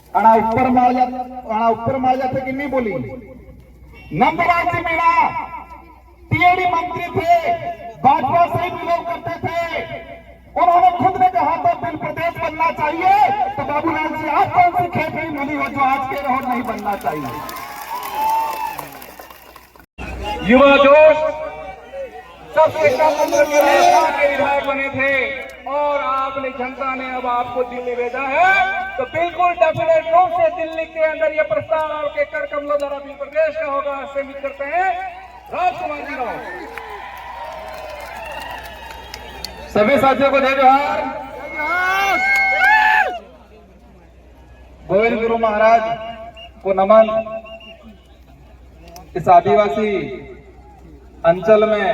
ऊपर मार जाते कि नहीं बोली। नंदराज जी मीणा टीएडी मंत्री थे, भाजपा से ही बिलोंग करते थे। उन्होंने खुद ने कहा था बिल प्रदेश बनना चाहिए, तो बाबूलाल जी आप कौन सी खेती मिली हो जो आज के रहो नहीं बनना चाहिए। युवा जोश सबसे कम उम्र के विधायक बने थे और आपने जनता ने अब आपको दिल्ली भेजा है, तो बिल्कुल डेफिनेट रूप से दिल्ली के अंदर यह प्रस्ताव आपके कर कमलों द्वारा बिल प्रदेश का होगा। सम्मिलित करते हैं राजकुमार जी राव। सभी साथियों को जय जोहार। गोविंद गुरु महाराज को नमन। इस आदिवासी अंचल में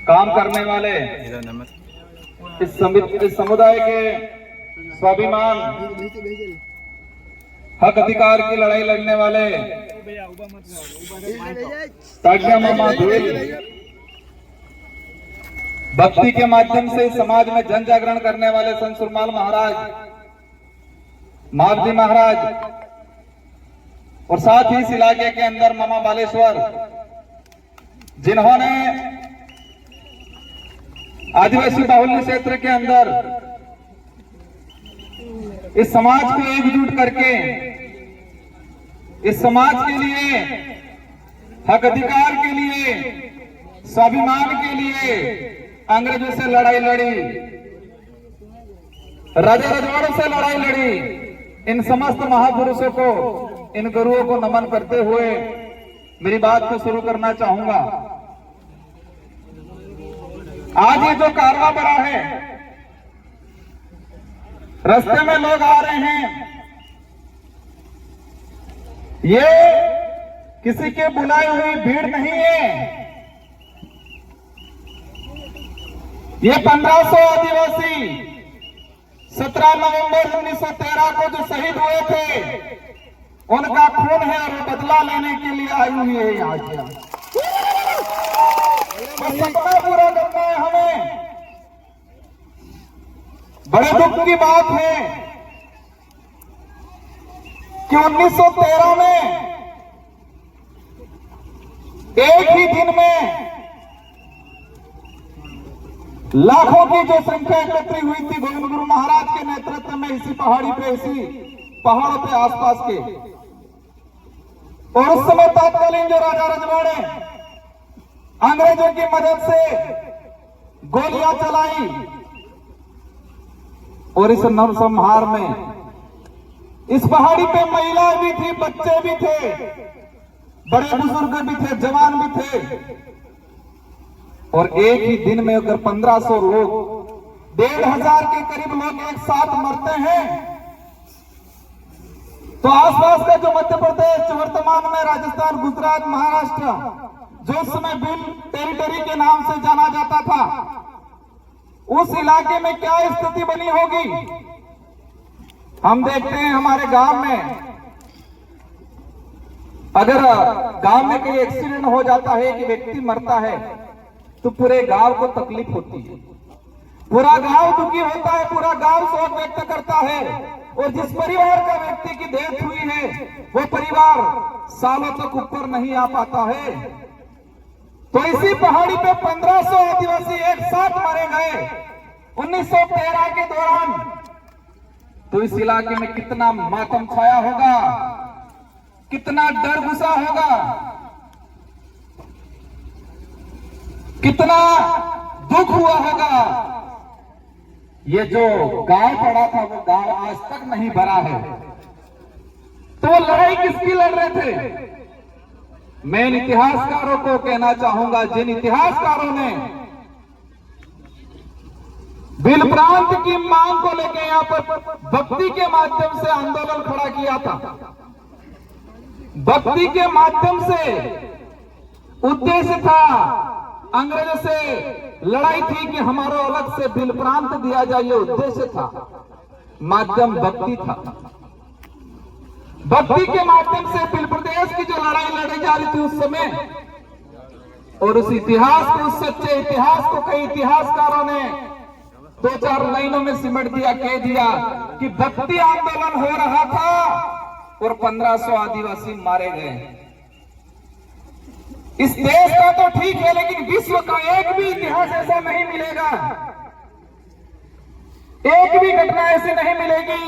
काम करने वाले इस समुदाय के स्वाभिमान हक अधिकार की लड़ाई लड़ने वाले ताग्या मामा धुल भक्ति के माध्यम से समाज में जन जागरण करने वाले संत सुरमाल महाराज, मावजी महाराज और साथ ही इस इलाके के अंदर मामा बालेश्वर, जिन्होंने आदिवासी बाहुल्य क्षेत्र के अंदर इस समाज को एकजुट करके इस समाज के लिए, हक अधिकार के लिए, स्वाभिमान के लिए अंग्रेजों से लड़ाई लड़ी, राजा रजवाड़ों से लड़ाई लड़ी। इन समस्त महापुरुषों को, इन गुरुओं को नमन करते हुए मेरी बात को शुरू करना चाहूंगा। आज ये जो कारवां बढ़ा है, रास्ते में लोग आ रहे हैं, ये किसी के बुलाई हुई भीड़ नहीं है। ये 1500 आदिवासी 17 नवंबर 1913 को जो शहीद हुए थे, उनका खून है और बदला लेने के लिए आई हुई है यहाँ। सपना पूरा करना है हमें। बड़े दुख की बात है कि 1913 में एक ही दिन में लाखों की जो संख्या एकत्रित हुई थी गोविंद गुरु महाराज के नेतृत्व में, इसी पहाड़ी पे, इसी पहाड़ों पे आसपास के। और उस समय तत्कालीन जो राजा रजवाड़े अंग्रेजों की मदद से गोलियां चलाई और इस नरसंहार में इस पहाड़ी पे महिलाएं भी थी, बच्चे भी थे, बड़े बुजुर्ग भी थे, जवान भी थे। और एक ही दिन में अगर 1500 लोग, 1500 के करीब लोग एक साथ मरते हैं, तो आसपास का जो मध्य प्रदेश, वर्तमान में राजस्थान, गुजरात, महाराष्ट्र, जो उस समय बिल टेरिटरी के नाम से जाना जाता था, उस इलाके में क्या स्थिति बनी होगी। हम देखते हैं हमारे गांव में, अगर गांव में कोई एक्सीडेंट हो जाता है, कि व्यक्ति मरता है, तो पूरे गांव को तकलीफ होती है, पूरा गांव दुखी होता है, पूरा गांव शोक व्यक्त करता है। और जिस परिवार का व्यक्ति की डेथ हुई है, वो परिवार सालों तक ऊपर नहीं आ पाता है। तो इसी पहाड़ी पे 1500 आदिवासी एक साथ मारे गए 1913 के दौरान। तो इस इलाके में कितना मातम छाया होगा, कितना डर घुसा होगा, कितना दुख हुआ होगा। ये जो गांव पड़ा था, वो गांव आज तक नहीं भरा है। तो वो लड़ाई किसकी लड़ रहे थे? मैं इन इतिहासकारों को कहना चाहूंगा, जिन इतिहासकारों ने बिल प्रांत की मांग को लेकर यहां पर भक्ति के माध्यम से आंदोलन खड़ा किया था। भक्ति के माध्यम से उद्देश्य था, अंग्रेजों से लड़ाई थी कि हमारा अलग से बिल प्रांत दिया जाए, ये उद्देश्य था, माध्यम भक्ति था। भक्ति के माध्यम से बिल प्रदेश की जो लड़ाई लड़ी जा रही थी उस समय, और उस इतिहास को, उस सच्चे इतिहास को कई इतिहासकारों ने 2-4 लाइनों में सिमट दिया, कह दिया कि भक्ति आंदोलन हो रहा था और 1500 आदिवासी मारे गए। इस देश का तो ठीक है, लेकिन विश्व का एक भी इतिहास ऐसा नहीं मिलेगा, एक भी घटना ऐसी नहीं मिलेगी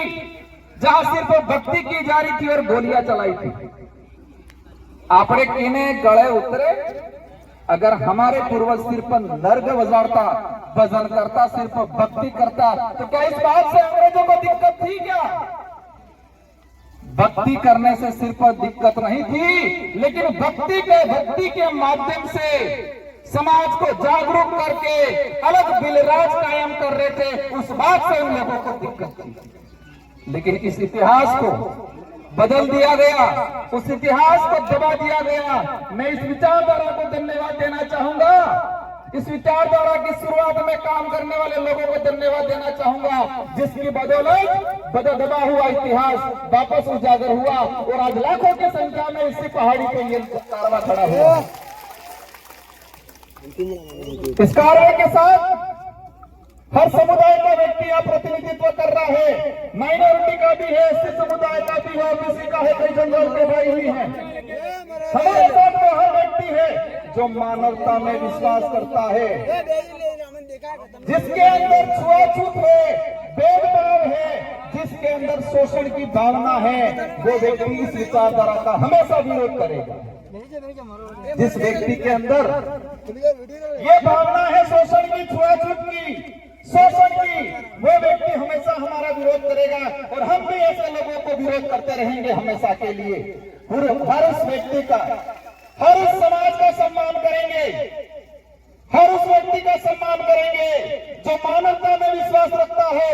जहां सिर्फ भक्ति की जा रही थी और गोलियां चलाई थी। आपने किने गड़े उतरे, अगर हमारे पूर्वज सिर्फ नर्ग बजाता, भजन करता, सिर्फ भक्ति करता, तो क्या इस बात से अंग्रेजों को दिक्कत थी क्या? भक्ति करने से सिर्फ दिक्कत नहीं थी, लेकिन भक्ति के माध्यम से समाज को जागरूक करके अलग बिलराज कायम कर रहे थे, उस बात से उन लोगों को दिक्कत थी। लेकिन इस इतिहास को बदल दिया गया, उस इतिहास को दबा दिया गया। मैं इस विचारधारा को धन्यवाद देना चाहूंगा, इस विचारधारा की शुरुआत में काम करने वाले लोगों को धन्यवाद देना चाहूंगा, जिसकी बदौलत दबा हुआ इतिहास वापस उजागर हुआ और आज लाखों की संख्या में इसी पहाड़ी पे ये कारवा खड़ा हुआ। इस कार्य के साथ हर समुदाय का व्यक्ति यहाँ प्रतिनिधित्व कर रहा है, माइनॉरिटी का भी है, एससी समुदाय का भी है, ओबीसी का है, कई जनरल के भाई भी हैं। हमारे साथ में हर व्यक्ति है जो मानवता में विश्वास करता है, जिसके अंदर छुआछूत है, भेदभाव है, जिसके अंदर शोषण की भावना है, वो व्यक्ति इस विचारधारा का हमेशा विरोध करेगा। जिस व्यक्ति के अंदर ये भावना है शोषण की, छुआछूत की, शोषण की, वो व्यक्ति हमेशा हमारा विरोध करेगा और हम भी ऐसे लोगों को विरोध करते रहेंगे हमेशा के लिए। हर उस व्यक्ति का, हर उस समाज का सम्मान करेंगे, हर उस व्यक्ति का सम्मान करेंगे जो मानवता में विश्वास रखता हो,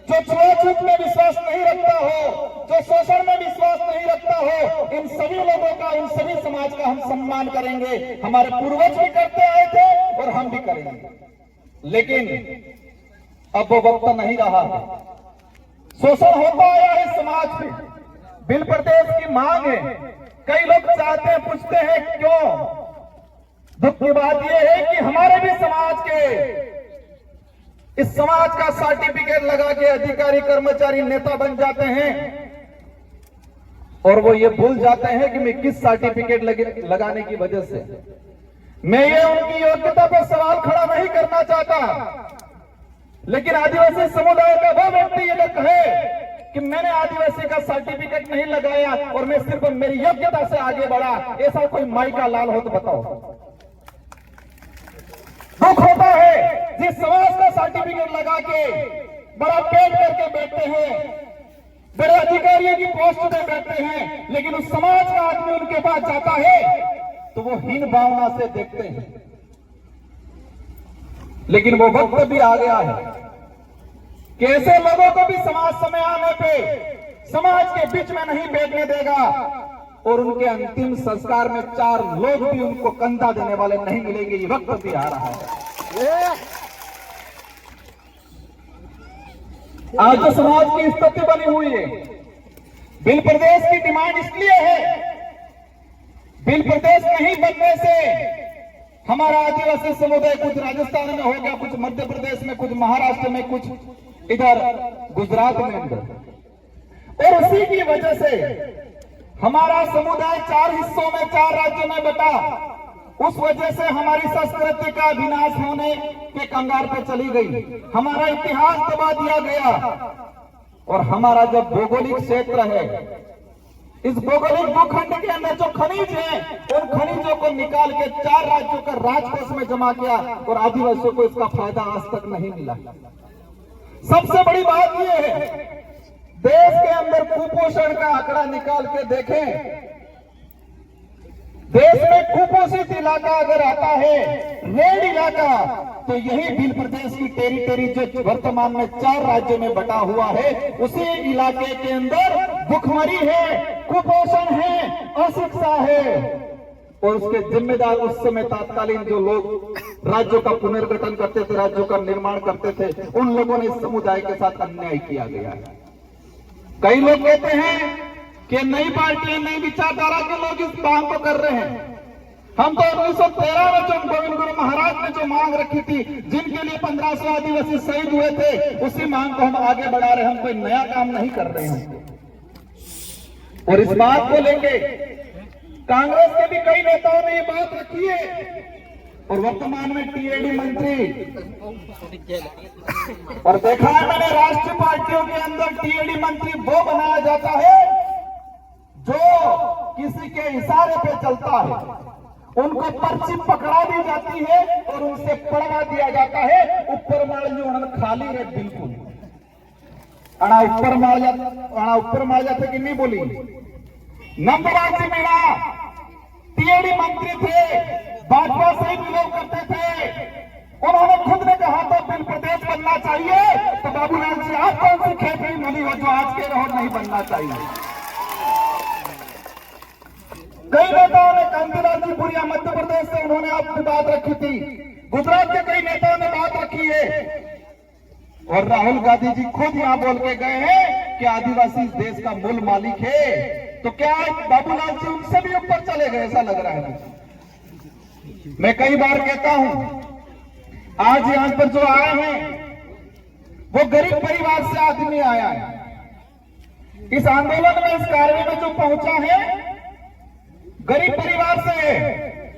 जो छुआछूत में विश्वास नहीं रखता हो, जो शोषण में विश्वास नहीं रखता हो। इन सभी लोगों का, इन सभी समाज का हम सम्मान करेंगे। हमारे पूर्वज भी करते आए थे और हम भी करेंगे, लेकिन अब वो वक्त नहीं रहा है। शोषण होता आया है समाज में, बिल प्रदेश की मांग है, कई लोग चाहते हैं, पूछते हैं क्यों। दुख की बात यह है कि हमारे भी समाज के, इस समाज का सर्टिफिकेट लगा के अधिकारी, कर्मचारी, नेता बन जाते हैं और वो ये भूल जाते हैं कि मैं किस सर्टिफिकेट लगाने की वजह से। मैं ये उनकी योग्यता पर सवाल खड़ा नहीं करना चाहता, लेकिन आदिवासी समुदाय का वो व्यक्ति यदि कहे कि मैंने आदिवासी का सर्टिफिकेट नहीं लगाया और मैं सिर्फ मेरी योग्यता से आगे बढ़ा, ऐसा कोई माई का लाल हो तो बताओ। दुख होता है जिस समाज का सर्टिफिकेट लगा के बड़ा पेट करके बैठते हैं, बड़े अधिकारियों की पोस्ट पे बैठते हैं, लेकिन उस समाज का आदमी उनके पास जाता है तो वो हीन भावना से देखते हैं। लेकिन वो वक्त भी आ गया है कि ऐसे लोगों को भी समाज समय आने पे समाज के बीच में नहीं बैठने देगा और उनके अंतिम संस्कार में 4 लोग भी उनको कंधा देने वाले नहीं मिलेंगे। ये वक्त भी आ रहा है। आज जो समाज की स्थिति बनी हुई है, बिल प्रदेश की डिमांड इसलिए है, बिल प्रदेश नहीं बनने से हमारा आदिवासी समुदाय कुछ राजस्थान में हो गया, कुछ मध्य प्रदेश में, कुछ महाराष्ट्र में, कुछ इधर गुजरात में, और उसी की वजह से हमारा समुदाय 4 हिस्सों में, 4 राज्यों में बटा। उस वजह से हमारी संस्कृति का विनाश होने के कंगार पे चली गई, हमारा इतिहास दबा दिया गया और हमारा जो भौगोलिक क्षेत्र है, इस भौगोलिक भूखंड के अंदर जो खनिज है, उन खनिजों को निकाल के 4 राज्यों का राजकोष में जमा किया और आदिवासियों को इसका फायदा आज तक नहीं मिला। सबसे बड़ी बात यह है, देश के अंदर कुपोषण का आंकड़ा निकाल के देखें, देश में कुपोषित इलाका अगर आता है, रेड इलाका, तो यही बिल प्रदेश की टेरिटरी जो वर्तमान में 4 राज्यों में बटा हुआ है, उसी इलाके के अंदर भुखमरी है, कुपोषण है, अशिक्षा है। और उसके जिम्मेदार उस समय तत्कालीन जो लोग राज्यों का पुनर्गठन करते थे, राज्यों का निर्माण करते थे, उन लोगों ने इस समुदाय के साथ अन्याय किया गया है। कई लोग कहते हैं कि नई पार्टियां, नई विचारधारा के लोग इस काम को कर रहे हैं। हम तो 1913 में जो गोविंद गुरु महाराज ने जो मांग रखी थी, जिनके लिए 1500 आदिवासी शहीद हुए थे, उसी मांग को हम आगे बढ़ा रहे हैं। हम कोई नया काम नहीं कर रहे हैं। और इस बात को लेके कांग्रेस के भी कई नेताओं ने ये बात रखी है, और वर्तमान में टीएडी मंत्री, और देखा है मैंने राष्ट्रीय पार्टियों के अंदर टीएडी मंत्री वो बनाया जाता है जो किसी के इशारे पे चलता है, उनको पर्ची पकड़ा दी जाती है और उनसे पढ़वा दिया जाता है। ऊपर मार जो उन्होंने खाली रे बिल्कुल अड़ा ऊपर मार जाते कि नहीं बोली। नंदराज जी मीणा टीएडी मंत्री थे, भाजपा से ही बिलोंग करते थे। उन्होंने खुद ने कहा था बिल प्रदेश बनना चाहिए, तो बाबूलाल जी आप कौन सी खेती मिली हो जो आज के रहो नहीं बनना चाहिए। कई नेताओं ने कांतिलाल जी भूरिया मध्य प्रदेश से उन्होंने अपनी बात रखी थी, गुजरात के कई नेताओं ने बात रखी है, और राहुल गांधी जी खुद यहां बोल के गए हैं कि आदिवासी इस देश का मूल मालिक है। तो क्या बाबूलाल जी उनसे भी ऊपर चले गए, ऐसा लग रहा है मुझे। मैं कई बार कहता हूं, आज यहां पर जो आए हैं वो गरीब परिवार से आदमी आया है। इस आंदोलन में, इस कार्य में जो पहुंचा है गरीब परिवार से,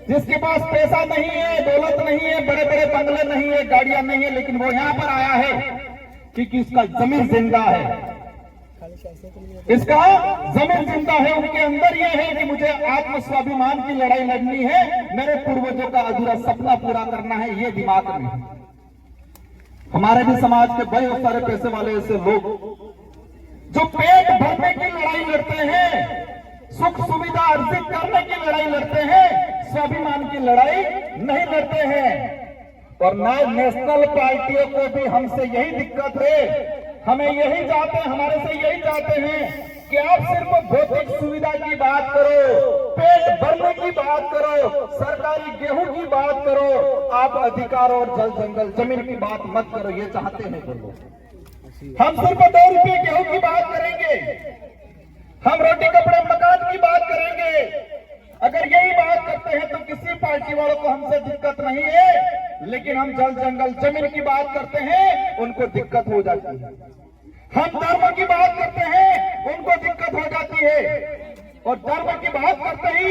जिसके पास पैसा नहीं है, दौलत नहीं है, बड़े बड़े बंगले नहीं है, गाड़ियां नहीं है, लेकिन वो यहां पर आया है क्योंकि इसका जमीन जिंदा है। इसका जमीन जिंदा है, उनके अंदर यह है कि मुझे आत्म स्वाभिमान की लड़ाई लड़नी है, मेरे पूर्वजों का अधूरा सपना पूरा करना है, ये दिमाग में है। हमारे भी समाज के बहुत सारे पैसे वाले ऐसे लोग जो पेट भरने की लड़ाई लड़ते हैं, सुख सुविधा अर्जित करने की लड़ाई लड़ते हैं, स्वाभिमान की लड़ाई नहीं लड़ते हैं। और नेशनल पार्टियों को भी हमसे यही दिक्कत है, हमें यही चाहते हैं, हमारे से यही चाहते हैं कि आप सिर्फ भौतिक सुविधा की बात करो, पेट भरने की बात करो, सरकारी गेहूं की बात करो, आप अधिकार और जल जंगल जमीन की बात मत करो, ये चाहते हैं वो लोग। हम सिर्फ 2 रुपये गेहूं की बात करेंगे, हम रोटी कपड़े मकान की बात करेंगे। अगर यही बात करते हैं तो किसी पार्टी वालों को हमसे दिक्कत नहीं है, लेकिन हम जल जंगल जमीन की बात करते हैं उनको दिक्कत हो जाती है। हम धर्म की बात करते हैं उनको दिक्कत हो जाती है, और धर्म की बात करते ही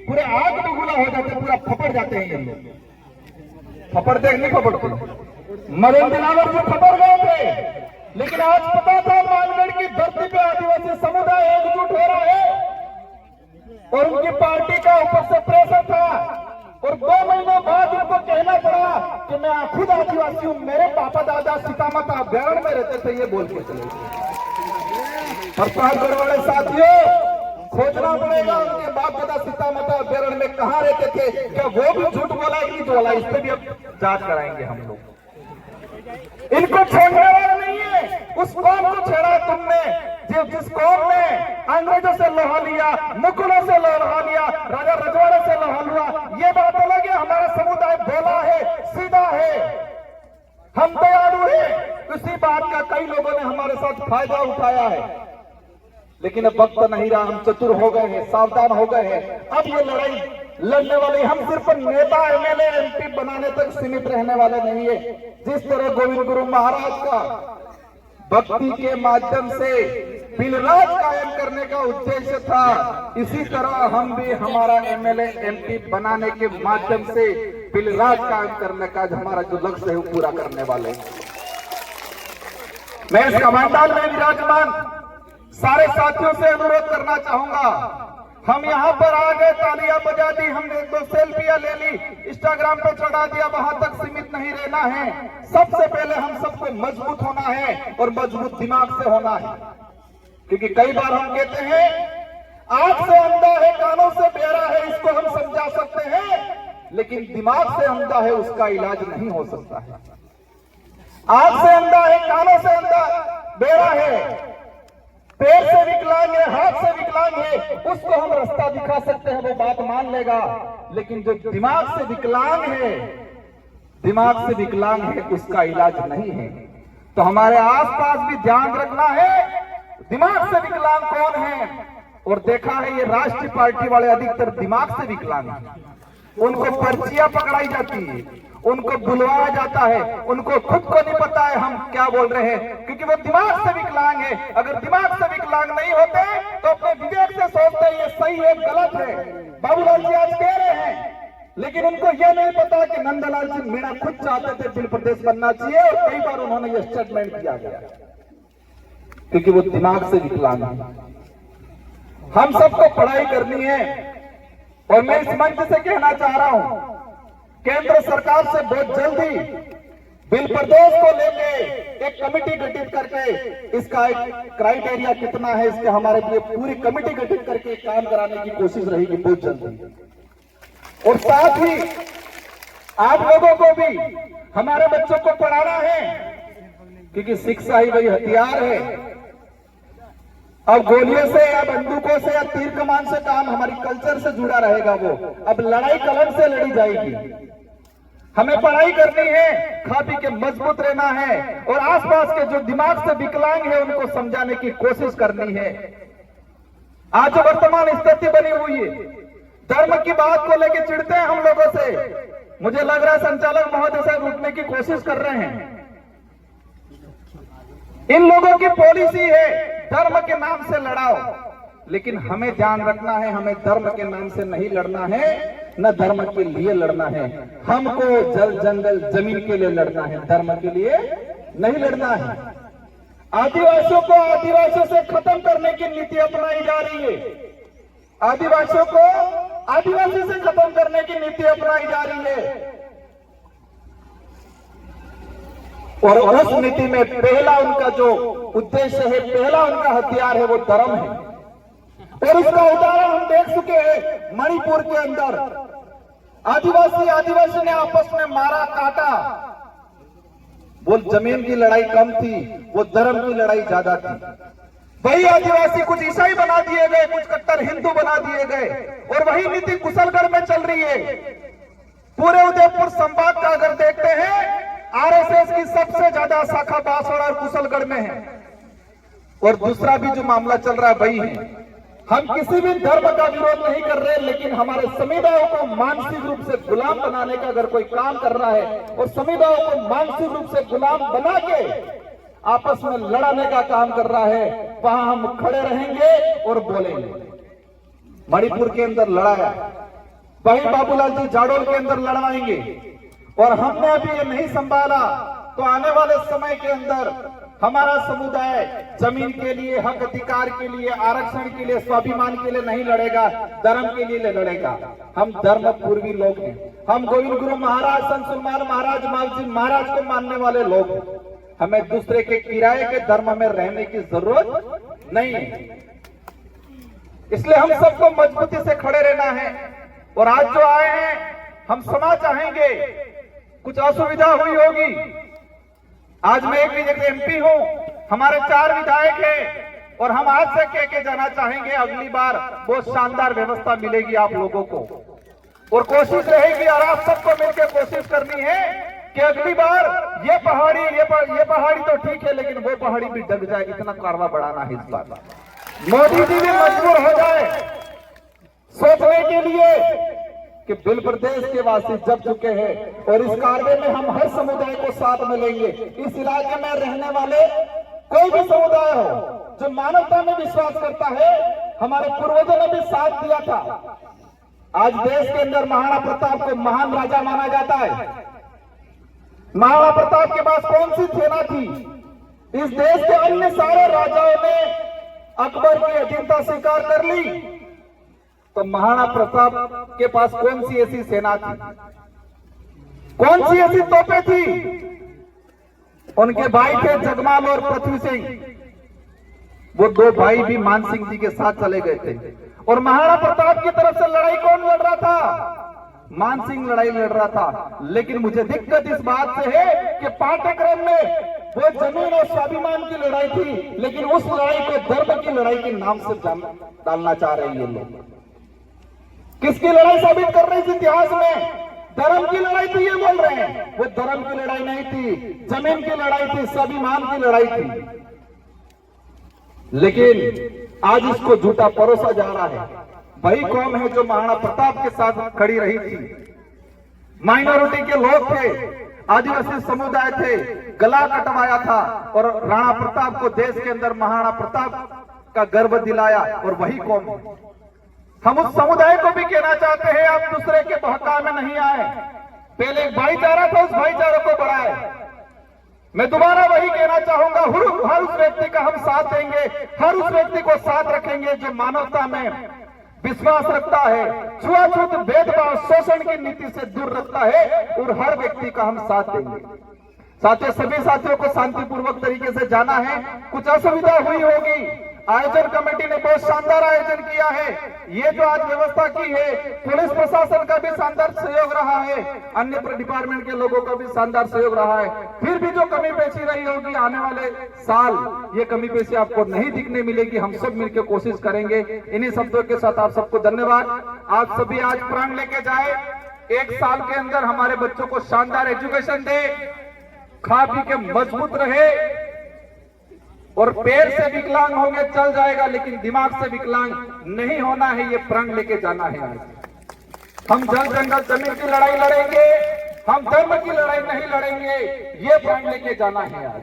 पूरे आग बबूला हो जाते, पूरा फपड़ जाते हैं ये लोग। फपड़ देख नहीं फपड़ते, मदन दिलावर जो फपड़ गए थे, लेकिन आज पता था मानगढ़ की धरती पे आदिवासी समुदाय एकजुट हो रहा है, और उनकी पार्टी का ऊपर से प्रेशर था, और 2 महीनों बाद उनको कहना पड़ा कि मैं खुद आदिवासी हूं, मेरे पापा दादा सीतामाता अभ्यारण्य में रहते थे, ये बोल के चले गए। और पालगढ़ वाले साथियों, खोजना पड़ेगा उनके बाप दादा सीतामाता अभ्यारण्य में कहां रहते थे, क्या वो भी झूठ बोला कि नहीं बोला, इस पर भी अब जांच कराएंगे हम लोग। इनको छोड़ने वाला नहीं है। उस कौम को छेड़ा तुमने, जिस कौम ने अंग्रेजों से लोहा लिया, मुगलों से लोहा लिया, राजा रजवाड़े से लोहा लिया, ये बात अलग है। हमारा समुदाय भोला है, सीधा है, हम दयालु हैं। उसी बात का कई लोगों ने हमारे साथ फायदा उठाया है, लेकिन अब वक्त नहीं रहा, हम चतुर हो गए हैं, सावधान हो गए हैं। अब ये लड़ाई लड़ने वाले हम सिर्फ नेता एमएलए एमपी बनाने तक सीमित रहने वाले नहीं है। जिस तरह गोविंद गुरु महाराज का भक्ति के माध्यम से बिलराज कायम करने का उद्देश्य था, इसी तरह हम भी हमारा एमएलए एमपी बनाने के माध्यम से बिलराज कायम करने का हमारा जो लक्ष्य है वो पूरा करने वाले। मैं इस कमांडाल में विराजमान सारे साथियों से अनुरोध करना चाहूंगा, हम यहाँ पर आ गए, तालियां बजा दी, हम 1-2 सेल्फियां ले ली, इंस्टाग्राम पे चढ़ा दिया, वहां तक सीमित नहीं रहना है। सबसे पहले हम सबको मजबूत होना है, और मजबूत दिमाग से होना है। क्योंकि कई बार हम कहते हैं आंख से अंधा है, कानों से बहरा है, इसको हम समझा सकते हैं, लेकिन दिमाग से अंधा है, उसका इलाज नहीं हो सकता है। आंख से अंधा है, कानों से अंधा बहरा है, पैर से विकलांग है, हाथ से विकलांग है, उसको हम रास्ता दिखा सकते हैं, वो बात मान लेगा। लेकिन जो दिमाग से विकलांग है, उसका इलाज नहीं है। तो हमारे आसपास भी ध्यान रखना है, दिमाग से विकलांग कौन है। और देखा है ये राष्ट्रीय पार्टी वाले अधिकतर दिमाग से विकलांग हैं। उनको पर्चियां पकड़ाई जाती है, उनको बुलवाया जाता है, उनको खुद को नहीं पता है हम क्या बोल रहे हैं, क्योंकि वो दिमाग से विकलांग है। अगर दिमाग से विकलांग नहीं होते तो अपने विवेक से सोचते ये सही है गलत है। बाबूलाल जी आज कह रहे हैं, लेकिन उनको यह नहीं पता कि नंदलाल सिंह मीणा खुद चाहते थे बिल प्रदेश बनना चाहिए, और कई बार उन्होंने यह स्टेटमेंट किया गया, क्योंकि वो दिमाग से विकलांग है। हम सबको पढ़ाई करनी है, और मैं इस मंच से कहना चाह रहा हूं, केंद्र सरकार से बहुत जल्दी बिल प्रदेश को लेके एक कमेटी गठित करके इसका एक क्राइटेरिया कितना है, इसके हमारे लिए पूरी कमेटी गठित करके काम कराने की कोशिश रहेगी बहुत जल्दी। और साथ ही आप लोगों को भी हमारे बच्चों को पढ़ाना है, क्योंकि शिक्षा ही वही हथियार है। अब गोलियों से या बंदूकों से या तीर कमान से काम हमारी कल्चर से जुड़ा रहेगा, वो अब लड़ाई कलम से लड़ी जाएगी। हमें पढ़ाई करनी है, खा पी के मजबूत रहना है, और आसपास के जो दिमाग से विकलांग है उनको समझाने की कोशिश करनी है। आज जो वर्तमान स्थिति बनी हुई है, धर्म की बात को लेकर चिढ़ते हैं हम लोगों से, मुझे लग रहा है संचालक महोदय साहब रुकने की कोशिश कर रहे हैं। इन लोगों की पॉलिसी है धर्म के नाम से लड़ाओ, लेकिन हमें ध्यान रखना है, हमें धर्म के नाम से नहीं लड़ना है, न धर्म के लिए लड़ना है। हमको जल जंगल जमीन के लिए लड़ना है, धर्म के लिए नहीं लड़ना है। आदिवासियों को आदिवासियों से खत्म करने की नीति अपनाई जा रही है, आदिवासियों को आदिवासी से खत्म करने की नीति अपनाई जा रही है, और उस नीति में पहला उनका जो उद्देश्य है, पहला उनका हथियार है, वो धर्म है। और इसका उदाहरण हम देख चुके हैं मणिपुर के अंदर। आदिवासी ने आपस में मारा काटा, वो जमीन की लड़ाई कम थी, वो धर्म की लड़ाई ज्यादा थी। वही आदिवासी कुछ ईसाई बना दिए गए, कुछ कट्टर हिंदू बना दिए गए, और वही नीति कुशलगढ़ में चल रही है। पूरे उदयपुर संभाग का अगर देखते हैं, आरएसएस की सबसे ज्यादा शाखा बांसवाड़ा और कुशलगढ़ में है, और दूसरा भी जो मामला चल रहा है वही है। हम किसी भी धर्म का विरोध नहीं कर रहे, लेकिन हमारे समुदायों को मानसिक रूप से गुलाम बनाने का अगर कोई काम कर रहा है, और समुदायों को मानसिक रूप से गुलाम बना के आपस में लड़ाने का काम कर रहा है, वहां हम खड़े रहेंगे और बोलेंगे। मणिपुर के अंदर लड़ाया, वही बाबूलाल जी जाडोल के अंदर लड़वाएंगे, और हमने अभी ये नहीं संभाला तो आने वाले समय के अंदर हमारा समुदाय जमीन के लिए, हक अधिकार के लिए, आरक्षण के लिए, स्वाभिमान के लिए नहीं लड़ेगा, धर्म के लिए लड़ेगा। हम धर्म पूर्वी लोग हैं, हम गोविंद गुरु महाराज, संत सुरमाल महाराज, मालजी महाराज को मानने वाले लोग हैं। हमें दूसरे के किराए के धर्म में रहने की जरूरत नहीं है। इसलिए हम सबको मजबूती से खड़े रहना है। और आज जो आए हैं, हम क्षमा चाहेंगे, कुछ असुविधा हुई होगी। आज मैं एक जगह एमपी हूं, हमारे 4 विधायक हैं, और हम आज से कह के जाना चाहेंगे, अगली बार बहुत शानदार व्यवस्था मिलेगी आप लोगों को, और कोशिश रहेगी, और आप सबको मिलकर कोशिश करनी है कि अगली बार ये पहाड़ी तो ठीक है, लेकिन वो पहाड़ी भी डग जाए, इतना कारवा बढ़ाना है इस बार। मोदी जी भी मजबूर हो जाए सोचने के लिए कि बिल प्रदेश के वासी जग चुके हैं, और इस कार्य में हम हर समुदाय को साथ में लेंगे। इस इलाके में रहने वाले कोई भी समुदाय हो जो मानवता में विश्वास करता है, हमारे पूर्वजों ने भी साथ दिया था। आज देश के अंदर महाराणा प्रताप को महान राजा माना जाता है। महाराणा प्रताप के पास कौन सी सेना थी? इस देश के अन्य सारे राजाओं ने अकबर की अधीनता स्वीकार कर ली, तो महाराणा प्रताप के पास कौन सी ऐसी सेना थी, कौन सी ऐसी तोपें थी? उनके भाई थे जगमाल और पृथ्वी सिंह, वो 2 भाई भी मान सिंह जी के साथ चले गए थे। और महाराणा प्रताप की तरफ से लड़ाई कौन लड़ रहा था? मान सिंह लड़ाई लड़ रहा था। लेकिन मुझे दिक्कत इस बात से है कि पाठ्यक्रम में वो जमीन और स्वाभिमान की लड़ाई थी, लेकिन उस लड़ाई को धर्म की लड़ाई के नाम से डालना चाह रहे हैं ये लोग। किसकी लड़ाई साबित कर रही थी इतिहास में? धर्म की लड़ाई थी, ये बोल रहे हैं। वो धर्म की लड़ाई नहीं थी, जमीन की लड़ाई थी, स्वाभिमान की लड़ाई थी। लेकिन आज इसको झूठा परोसा जा रहा है। वही कौम है जो महाराणा प्रताप के साथ खड़ी रही थी। माइनॉरिटी के लोग थे, आदिवासी समुदाय थे, गला कटवाया था और राणा प्रताप को देश के अंदर महाराणा प्रताप का गर्व दिलाया, और वही कौम है। हम उस समुदाय को भी कहना चाहते हैं, आप दूसरे के बहकावे में नहीं आए, पहले एक भाईचारा था, उस भाईचारे को बढ़ाए। मैं दोबारा वही कहना चाहूंगा, हर उस व्यक्ति का हम साथ देंगे, हर उस व्यक्ति को साथ रखेंगे जो मानवता में विश्वास रखता है, छुआछूत, भेदभाव, शोषण की नीति से दूर रखता है, और हर व्यक्ति का हम साथ देंगे। साथियों, सभी साथियों को शांतिपूर्वक तरीके से जाना है। कुछ असुविधा हुई होगी, आयोजन कमेटी ने बहुत शानदार आयोजन किया है। ये जो आज व्यवस्था की है, पुलिस प्रशासन का भी शानदार सहयोग रहा है, अन्य डिपार्टमेंट के लोगों का भी शानदार सहयोग रहा है। फिर भी जो कमी पेशी रही होगी, आने वाले साल ये कमी पेशी आपको नहीं दिखने मिलेगी। हम सब मिलकर कोशिश करेंगे। इन्हीं शब्दों के साथ आप सबको धन्यवाद। आप सभी आज प्रण लेके जाए, एक साल के अंदर हमारे बच्चों को शानदार एजुकेशन दे, खा पी के मजबूत रहे, और पैर से विकलांग होंगे चल जाएगा, लेकिन दिमाग से विकलांग नहीं होना है, ये प्रण लेके जाना है। आज हम जल जंगल जमीन की लड़ाई लड़ेंगे, हम धर्म की लड़ाई नहीं लड़ेंगे, ये प्रण लेके जाना है। आज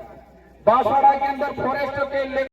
बांसवाड़ा के अंदर फॉरेस्ट के